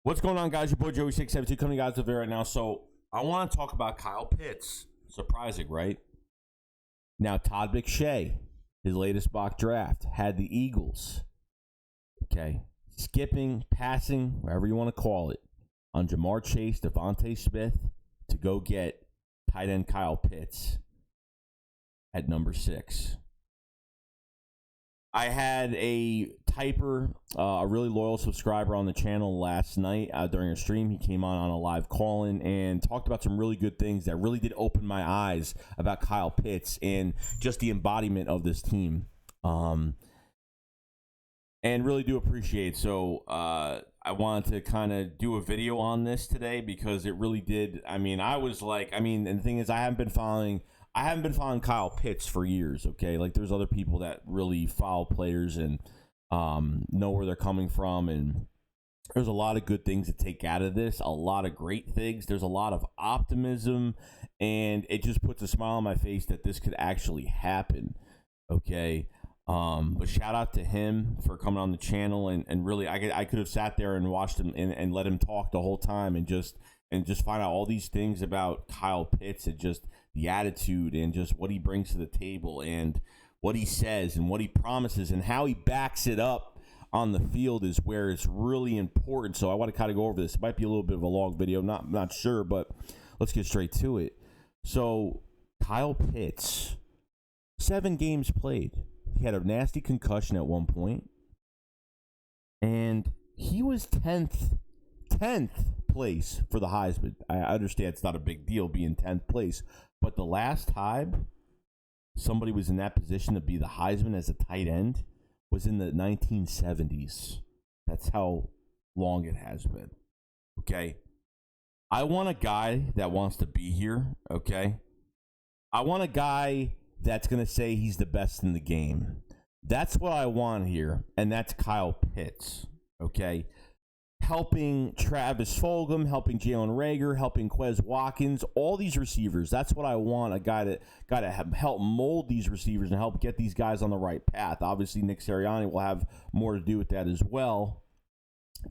What's going on, guys? Your boy Joey672 coming to you guys with it right now. So I want to talk about Kyle Pitts. Surprising, right? Now, Todd Mcshay, his latest mock draft, had the Eagles, okay, skipping, passing, whatever you want to call it, on Jamar Chase, Devontae Smith to go get tight end Kyle Pitts at number 6. I had a typer, a really loyal subscriber on the channel last night during a stream. He came on a live call-in and talked about some really good things that really did open my eyes about Kyle Pitts and just the embodiment of this team. And really do appreciate. So I wanted to kind of do a video on this today because it really did. I mean, and the thing is, I haven't been following Kyle Pitts for years, okay? Like, there's other people that really follow players and know where they're coming from, and there's a lot of good things to take out of this, a lot of great things. There's a lot of optimism, and it just puts a smile on my face that this could actually happen, okay? But shout out to him for coming on the channel, and really, I could have sat there and watched him and let him talk the whole time and just find out all these things about Kyle Pitts and just the attitude and just what he brings to the table and what he says and what he promises and how he backs it up on the field is where it's really important. So I want to kind of go over this. It might be a little bit of a long video, not sure, but let's get straight to it. So Kyle Pitts, 7 games played. He had a nasty concussion at one point, and he was 10th place for the Heisman. I understand it's not a big deal being 10th place, but the last time somebody was in that position to be the Heisman as a tight end was in the 1970s. That's how long it has been. Okay? I want a guy that wants to be here, okay? I want a guy that's going to say he's the best in the game. That's what I want here, and that's Kyle Pitts, okay? Helping Travis Fulgham, helping Jalen Reagor, helping Quez Watkins, all these receivers. That's what I want, a guy to help mold these receivers and help get these guys on the right path. Obviously, Nick Sirianni will have more to do with that as well.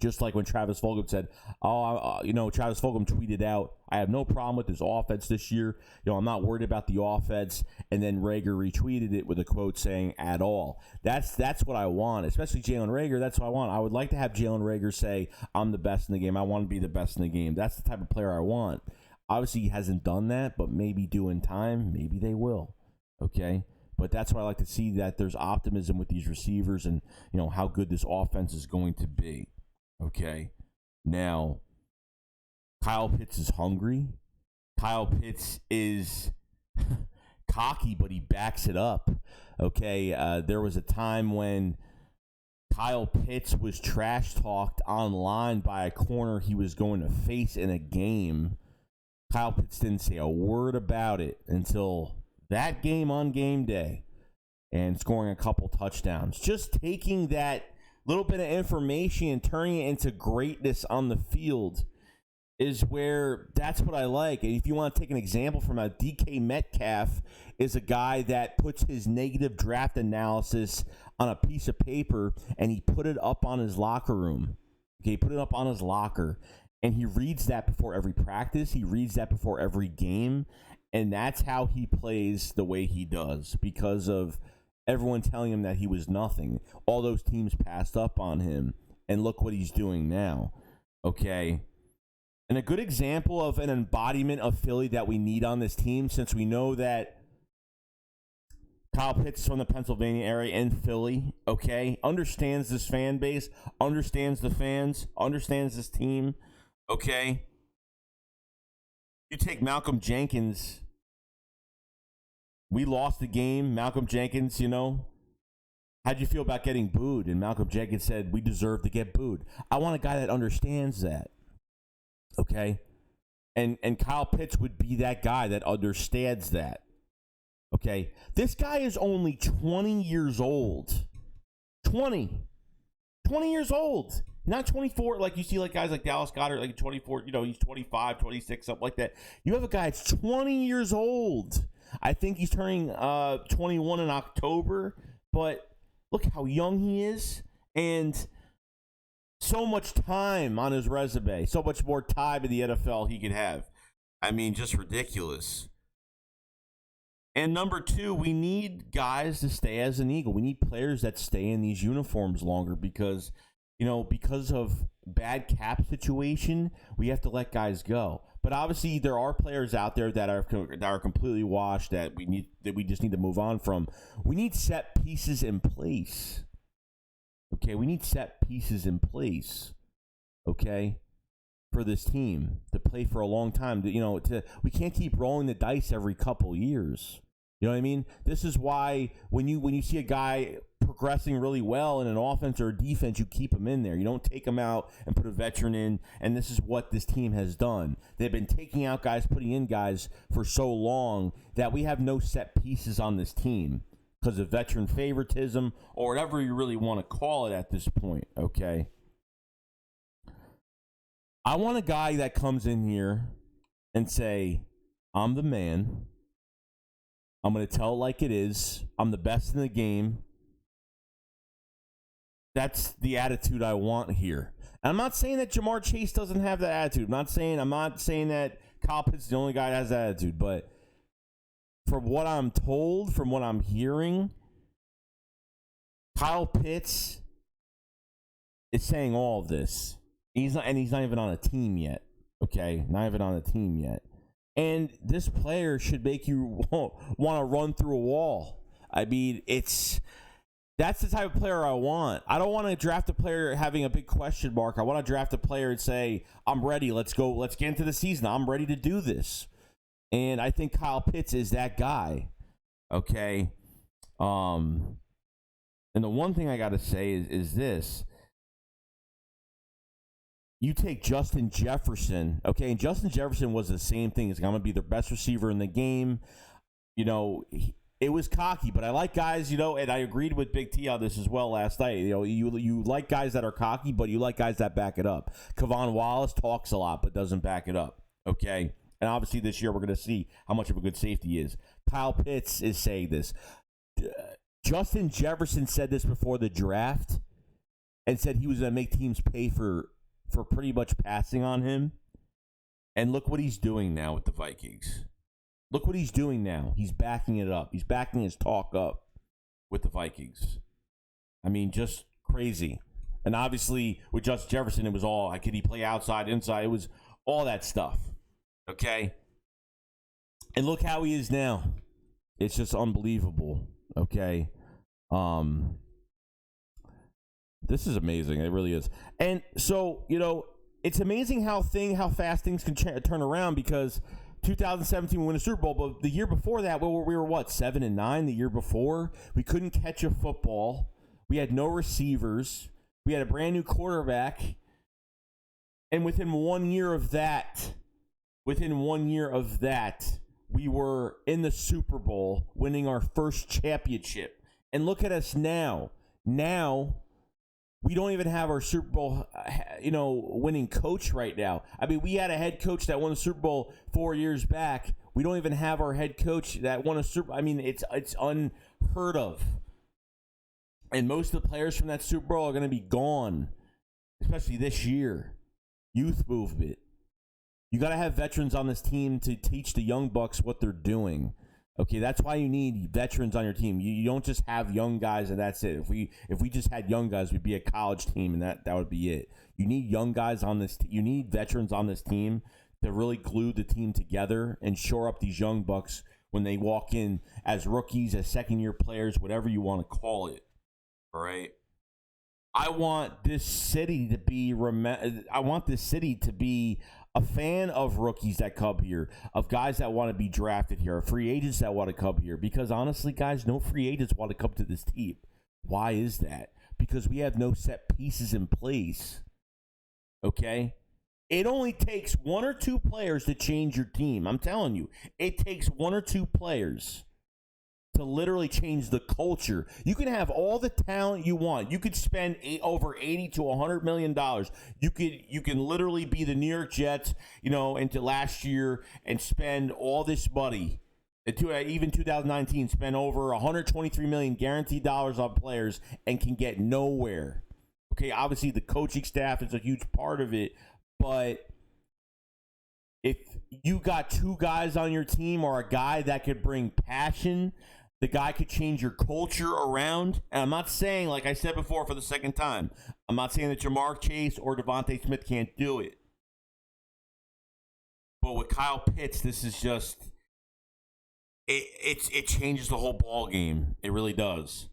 Just like when Travis Fulgham said, Travis Fulgham tweeted out, I have no problem with this offense this year. I'm not worried about the offense. And then Reagor retweeted it with a quote saying, at all. That's what I want, especially Jalen Reagor. That's what I want. I would like to have Jalen Reagor say, I'm the best in the game. I want to be the best in the game. That's the type of player I want. Obviously, he hasn't done that, but maybe due in time, maybe they will. Okay? But that's what I like to see, that there's optimism with these receivers and, how good this offense is going to be. Okay, now, Kyle Pitts is hungry. Kyle Pitts is cocky, but he backs it up. Okay, there was a time when Kyle Pitts was trash-talked online by a corner he was going to face in a game. Kyle Pitts didn't say a word about it until that game on game day and scoring a couple touchdowns. Just taking that little bit of information and turning it into greatness on the field is where that's what I like. And if you want to take an example from a DK Metcalf, is a guy that puts his negative draft analysis on a piece of paper and he put it up on his locker room. Okay, put it up on his locker, and he reads that before every practice. He reads that before every game, and that's how he plays the way he does because of everyone telling him that he was nothing. All those teams passed up on him, and look what he's doing now. Okay? And a good example of an embodiment of Philly that we need on this team, since we know that Kyle Pitts is from the Pennsylvania area in Philly, okay? Understands this fan base, understands the fans, understands this team, okay? You take Malcolm Jenkins. We lost the game. Malcolm Jenkins, how'd you feel about getting booed? And Malcolm Jenkins said, we deserve to get booed. I want a guy that understands that, okay? And Kyle Pitts would be that guy that understands that, okay? This guy is only 20 years old. 20 years old. Not 24, like you see like guys like Dallas Goedert, like 24, he's 25, 26, something like that. You have a guy that's 20 years old. I think he's turning 21 in October, but look how young he is. And So much time on his resume, so much more time in the NFL he could have. I mean, just ridiculous. And number two, we need guys to stay as an Eagle. We need players that stay in these uniforms longer because, because of bad cap situation, we have to let guys go. But obviously, there are players out there that are completely washed that we just need to move on from. We need set pieces in place. Okay, we need set pieces in place. Okay, for this team to play for a long time. We can't keep rolling the dice every couple years. You know what I mean? This is why when you see a guy progressing really well in an offense or a defense, you keep him in there. You don't take him out and put a veteran in. And this is what this team has done. They've been taking out guys, putting in guys for so long that we have no set pieces on this team because of veteran favoritism or whatever you really want to call it at this point. Okay. I want a guy that comes in here and say, I'm the man. I'm going to tell it like it is. I'm the best in the game. That's the attitude I want here. And I'm not saying that Jamar Chase doesn't have that attitude. I'm not saying that Kyle Pitts is the only guy that has that attitude. But from what I'm told, from what I'm hearing, Kyle Pitts is saying all of this. He's not even on a team yet. Okay, not even on a team yet. And this player should make you want to run through a wall. I mean, that's the type of player I want. I don't want to draft a player having a big question mark. I want to draft a player and say, I'm ready. Let's go. Let's get into the season. I'm ready to do this. And I think Kyle Pitts is that guy. Okay. And the one thing I got to say is this. You take Justin Jefferson, okay, and Justin Jefferson was the same thing. He's going to be the best receiver in the game. It was cocky, but I like guys, and I agreed with Big T on this as well last night. You like guys that are cocky, but you like guys that back it up. Kevon Wallace talks a lot, but doesn't back it up, okay? And obviously this year we're going to see how much of a good safety he is. Kyle Pitts is saying this. Justin Jefferson said this before the draft and said he was going to make teams pay for pretty much passing on him. And look what he's doing now with the Vikings. Look what he's doing now. He's backing it up. He's backing his talk up with the Vikings. I mean, just crazy. And obviously, with Justin Jefferson, it was all, could he play outside, inside? It was all that stuff. Okay? And look how he is now. It's just unbelievable. Okay? This is amazing. It really is. And so, it's amazing how fast things can turn around because 2017 we won a Super Bowl, but the year before that, we were 7-9 the year before? We couldn't catch a football. We had no receivers. We had a brand new quarterback. And within 1 year of that, we were in the Super Bowl winning our first championship. And look at us now. Now, we don't even have our Super Bowl, winning coach right now. I mean, we had a head coach that won the Super Bowl 4 years back. We don't even have our head coach that won a Super Bowl. I mean, it's unheard of. And most of the players from that Super Bowl are going to be gone, especially this year. Youth movement. You got to have veterans on this team to teach the young bucks what they're doing. Okay, that's why you need veterans on your team. You don't just have young guys and that's it. If we just had young guys, we'd be a college team and that would be it. You need young guys on this. You need veterans on this team to really glue the team together and shore up these young bucks when they walk in as rookies, as second-year players, whatever you want to call it. All right. I want this city to be. A fan of rookies that come here, of guys that want to be drafted here, of free agents that want to come here. Because honestly, guys, no free agents want to come to this team. Why is that? Because we have no set pieces in place. Okay? It only takes one or two players to change your team. I'm telling you. It takes one or two players to literally change the culture. You can have all the talent you want. You could spend over $80 to $100 million. You can literally be the New York Jets, into last year and spend all this money. Even 2019, spend over $123 million guaranteed dollars on players and can get nowhere. Okay, obviously the coaching staff is a huge part of it, but if you got two guys on your team or a guy that could bring passion, the guy could change your culture around. And I'm not saying, like I said before for the second time, I'm not saying that Jamar Chase or Devontae Smith can't do it. But with Kyle Pitts, this is just it changes the whole ball game. It really does.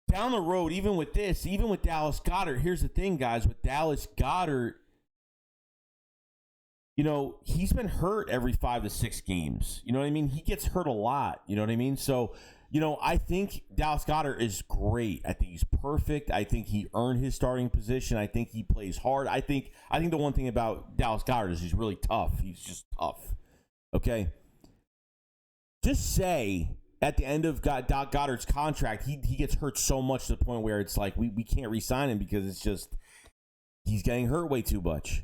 Down the road, even with this, even with Dallas Goedert, here's the thing, guys. With Dallas Goedert, you know, he's been hurt every 5 to 6 games. You know what I mean? He gets hurt a lot. You know what I mean? So, you know, I think Dallas Goedert is great. I think he's perfect. I think he earned his starting position. I think he plays hard. I think the one thing about Dallas Goedert is he's really tough. He's just tough. Okay? Just say at the end of Goddard's contract, he gets hurt so much to the point where it's like we can't re-sign him because it's just he's getting hurt way too much.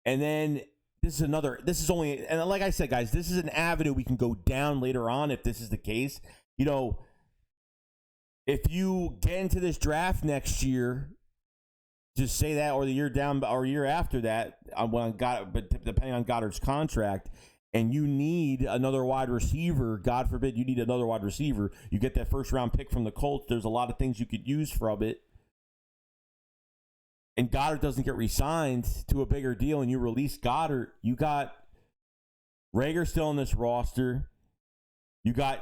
And then this is only, and like I said, guys, this is an avenue we can go down later on if this is the case. You know, if you get into this draft next year, just say that, or the year down, or year after that, but depending on Goddard's contract, and you need another wide receiver, God forbid you need another wide receiver, you get that first round pick from the Colts, there's a lot of things you could use from it. And Goddard doesn't get re-signed to a bigger deal, and you release Goddard, you got Rager still on this roster. You got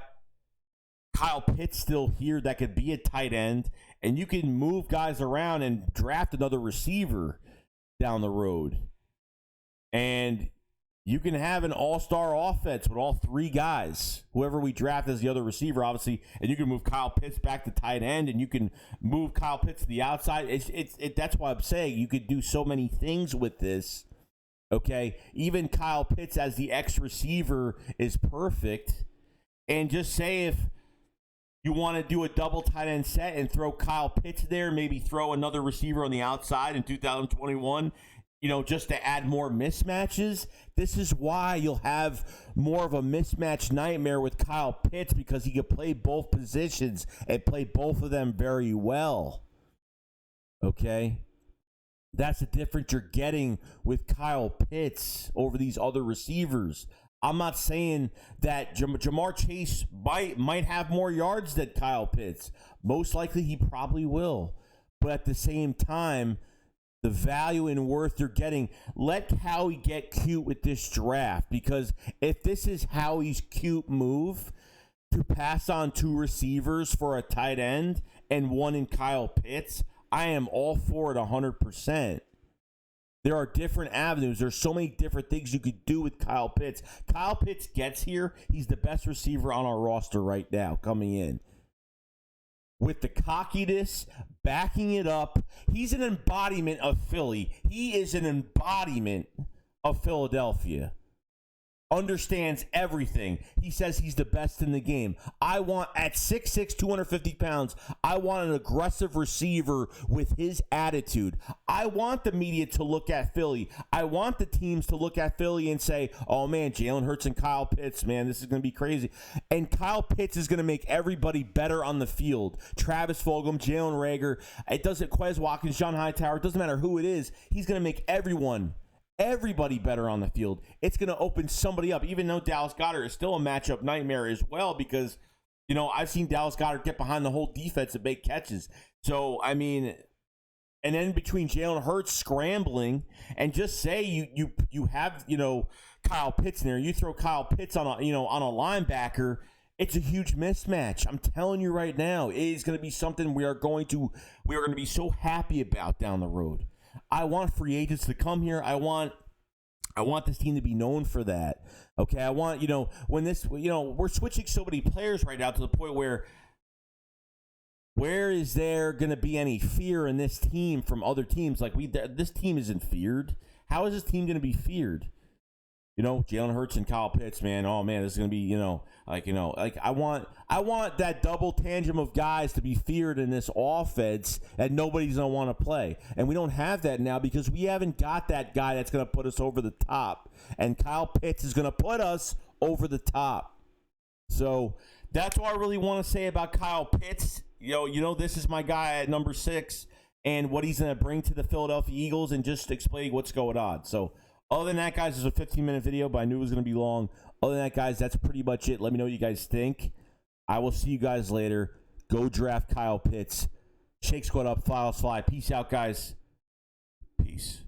Kyle Pitts still here that could be a tight end, and you can move guys around and draft another receiver down the road. And you can have an all-star offense with all three guys, whoever we draft as the other receiver, obviously, and you can move Kyle Pitts back to tight end, and you can move Kyle Pitts to the outside. That's why I'm saying you could do so many things with this, okay? Even Kyle Pitts as the X-receiver is perfect, and just say if you want to do a double tight end set and throw Kyle Pitts there, maybe throw another receiver on the outside in 2021, you know, just to add more mismatches. This is why you'll have more of a mismatch nightmare with Kyle Pitts, because he can play both positions and play both of them very well. Okay? That's the difference you're getting with Kyle Pitts over these other receivers. I'm not saying that Jamar Chase might have more yards than Kyle Pitts. Most likely he probably will. But at the same time, the value and worth you're getting, let Howie get cute with this draft, because if this is Howie's cute move to pass on 2 receivers for a tight end and 1 in Kyle Pitts, I am all for it 100%. There are different avenues. There's so many different things you could do with Kyle Pitts. Kyle Pitts gets here. He's the best receiver on our roster right now coming in. With the cockiness, backing it up. He's an embodiment of Philly. He is an embodiment of Philadelphia. Understands everything. He says he's the best in the game. I want, at 6'6", 250 pounds, I want an aggressive receiver with his attitude. I want the media to look at Philly. I want the teams to look at Philly and say, oh man, Jalen Hurts and Kyle Pitts, man, this is going to be crazy. And Kyle Pitts is going to make everybody better on the field. Travis Fulgham, Jalen Reagor, it doesn't, Quez Watkins, John Hightower, it doesn't matter who it is. He's going to make everybody better on the field. It's going to open somebody up, even though Dallas Goedert is still a matchup nightmare as well, because, you know, I've seen Dallas Goedert get behind the whole defense and make catches. So, I mean, and then between Jalen Hurts scrambling, and just say you have, you know, Kyle Pitts in there, you throw Kyle Pitts on a linebacker, it's a huge mismatch. I'm telling you right now, it is going to be something we are going to be so happy about down the road. I want free agents to come here. I want this team to be known for that. Okay, I want, you know, when this, you know, we're switching so many players right now to the point where is there going to be any fear in this team from other teams? Like, this team isn't feared. How is this team going to be feared? You know, Jalen Hurts and Kyle Pitts, man. Oh man, this is gonna be, like I want that double tandem of guys to be feared in this offense that nobody's gonna want to play, and we don't have that now because we haven't got that guy that's gonna put us over the top, and Kyle Pitts is gonna put us over the top. So That's all I really want to say about Kyle Pitts. This is my guy at number 6 and what he's going to bring to the Philadelphia Eagles and just explain what's going on. So, other than that, guys, this is a 15-minute video, but I knew it was going to be long. Other than that, guys, that's pretty much it. Let me know what you guys think. I will see you guys later. Go draft Kyle Pitts. Shake Squad up, Files Fly. Peace out, guys. Peace.